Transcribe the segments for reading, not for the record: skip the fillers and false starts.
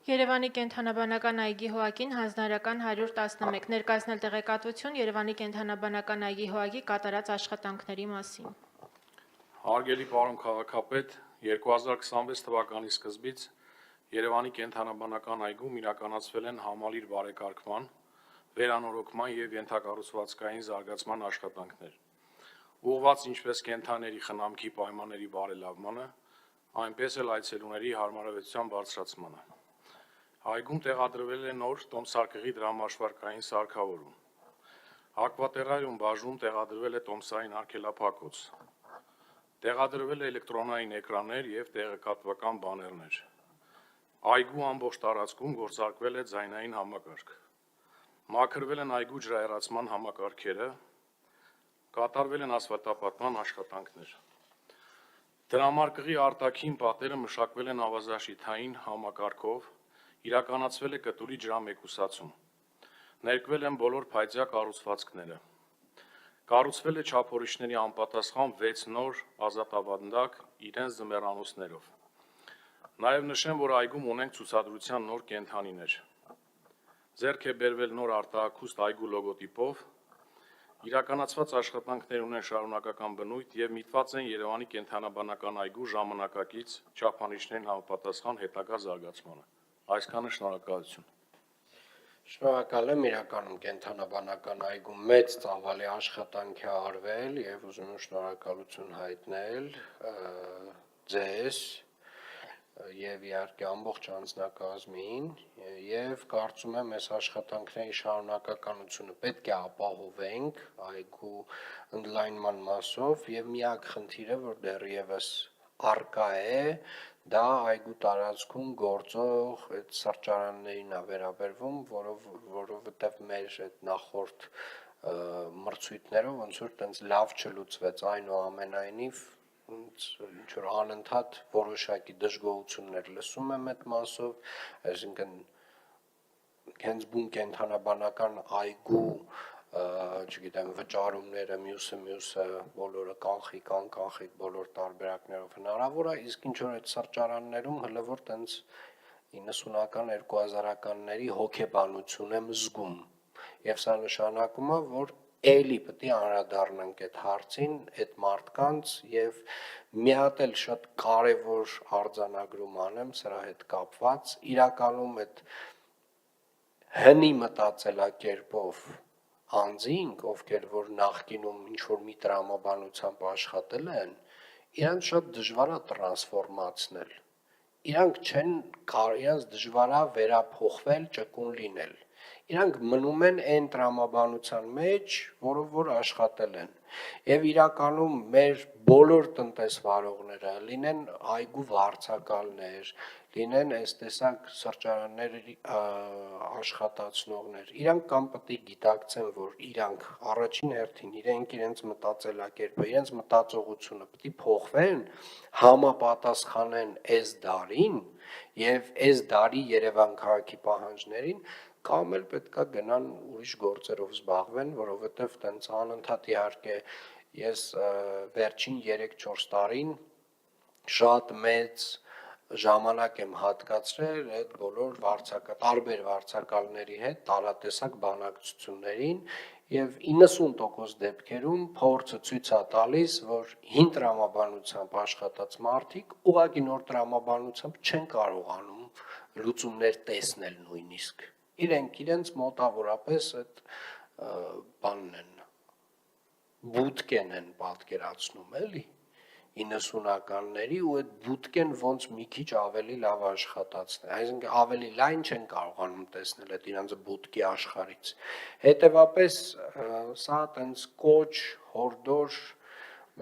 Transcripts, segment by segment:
Երևանի կենդանաբանական այգի հոակին հանձնարարական 111 ներկայացնել տեղեկատվություն Երևանի կենդանաբանական այգի հոակի կատարած աշխատանքների մասին։ Հարգելի պարոն քաղաքապետ, 2026 թվականի սկզբից Երևանի կենդանաբանական այգում իրականացվել են համալիր բարեկարգման, վերանորոգման և ենթակառուցվածքային զարգացման աշխատանքներ, ուղղված ինչպես կենդանիների խնամքի պայմանների բարելավմանը, այնպես էլ այցելուների հարմարավետության բարձրացմանը։ Այգում տեղադրվել է նոր տոմսարկղի դրամաշվարկային սարքավորում։ Ակվատերարիում բաժնում տեղադրվել է տոմսային արգելափակոց։ Տեղադրվել է էլեկտրոնային էկրաններ և տեղեկատվական բաներներ։ Այգու ամբողջ տարածքում գործարկվել է ձայնային համակարգ։ Մաքրվել են այգու ջրահեռացման համակարգերը, կատարվել են ասֆալտապատման աշխատանքներ։ Դրամարկղի արտաքին պատերը մշակվել են ավազաշիթային համակարգով, իրականացվել է կտուրի ջրամեկուսացում, ներկվել են բոլոր փայտյա կառուցվածքները, կառուցվել է չափորոշիչների անպատասխան 6 նոր ազատավանդակ իրենց ձմեռանոցներով։ Նաև նշեմ, որ այգում ունենք ցուցադրության նոր կենդանիներ։ Ձեռք է բերվել նոր արտահայտust այգու լոգոտիպով, իրականացված աշխատանքներ ունեն շարունակական բնույթ և միտված են Երևանի կենդանաբանական այգու ժամանակակից չափանիշներին համապատասխան հետագա զարգացմանը։ Այսքանը, շնորհակալություն։ Շնորհակալ եմ, իրականում կենդանաբանական այգում մեծ ծավալի աշխատանք է արվել եւ ուզում եմ շնորհակալություն հայտնել ձեզ եւ իհարկե ամբողջ անձնակազմին եւ կարծում եմ այս աշխատանքների շարունակականությունը պետք է ապահովենք այգու ընդլայնման մասով եւ միակ խնդիրը, որ դեռևս առկա է, դա այգու տարածքում գործող այդ սրճարաններին է վերաբերվում, որովհետև մեր այդ նախորդ մրցույթներով ոնց որ տենց լավ չլուծվեց, այնուամենայնիվ ինչ որ անընդհատ որոշակի դժգոհություններ լսում եմ այդ մասով, այսինքն հենց բուն կենդանաբանական այգու չգիտեմ վճարումները մյուսը բոլորը կանխիկ անկանխիկ բոլոր տարբերակներով հնարավոր է, իսկ ինչ որ այդ սրճարաններում հələ որ տենց 90-ական 2000-ականների հոգեբանություն եմ զգում եւ սա նշանակում է որ էլի պետք է անդրադառնանք այդ հարցին, այդ մարդկանց եւ մի հատ էլ շատ կարեւոր արձանագրում անեմ սրա հետ կապված, իրականում այդ հնի մտածելակերպով անձինք, ովքեր որ նախկինում ինչ որ մի տրամաբանությամբ աշխատել են, իրանց շատ դժվար է տրանսֆորմացնել։ Իրանք չեն իրանց դժվար է վերափոխվել, ճկուն լինել։ Իրանք մնում են այն տրամաբանության մեջ, որով որ աշխատել են։ Եվ իրականում մեր բոլոր տնտեսվարողները, լինեն այգու վարձակալներ, լինեն այս տեսակ սրճարանների աշխատացնողներ, իրանք կամ պետք է գիտակցեն, որ իրանք առաջին հերթին իրենց մտածելակերպը, իրենց մտածողությունը պետք է փոխվեն, համապատասխանեն այս դարին եւ այս դարի Երևան քաղաքի պահանջներին, կամ էլ պետքա գնան ուրիշ գործերով զբաղվեն, որովհետեւ տենց անընդհատ իհարկե ես վերջին 3-4 տարին շատ մեծ ժամանակ եմ հատկացրել այդ բոլոր տարբեր վարձակալների հետ տարատեսակ բանակցություններին եւ 90% դեպքերում փորձը ցույց է տալիս, որ հին տրամաբանությամբ աշխատած մարդիկ ուղղակի նոր տրամաբանությամբ չեն կարողանում լուծումներ տեսնել նույնիսկ։ Իրենց մոտավորապես այդ բանն են բուտկեն են պատկերացնում էլի 90-ականների ու այդ բուտկեն ոնց մի քիչ ավելի լավ աշխատացնել, այսինքն ավելի լայն չեն կարողանում տեսնել այդ իրանց բուտկի աշխարհից։ Հետևաբար սա տենց կոչ, հորդոր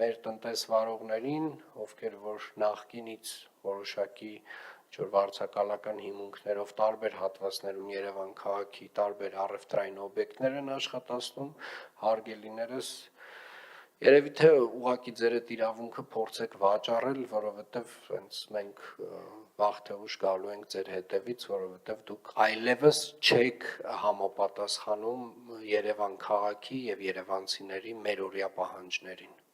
մեր տնտեսվարողներին, ովքեր որ նախկինից որոշակի ինչ-որ վարձակալական հիմունքներով տարբեր հատվածներում Երևան քաղաքի տարբեր առևտրային օբյեկտներ են աշխատացնում, հարգելիներս երևի թե ուղղակի ձեր այդ իրավունքը փորձեք վաճառել, որովհետև հենց մենք վաղ թե ուշ գալու ենք ձեր հետևից, որովհետև դուք այլևս չեք համապատասխանում Երևան քաղաքի եւ երևանցիների մերօրյա պահանջներին։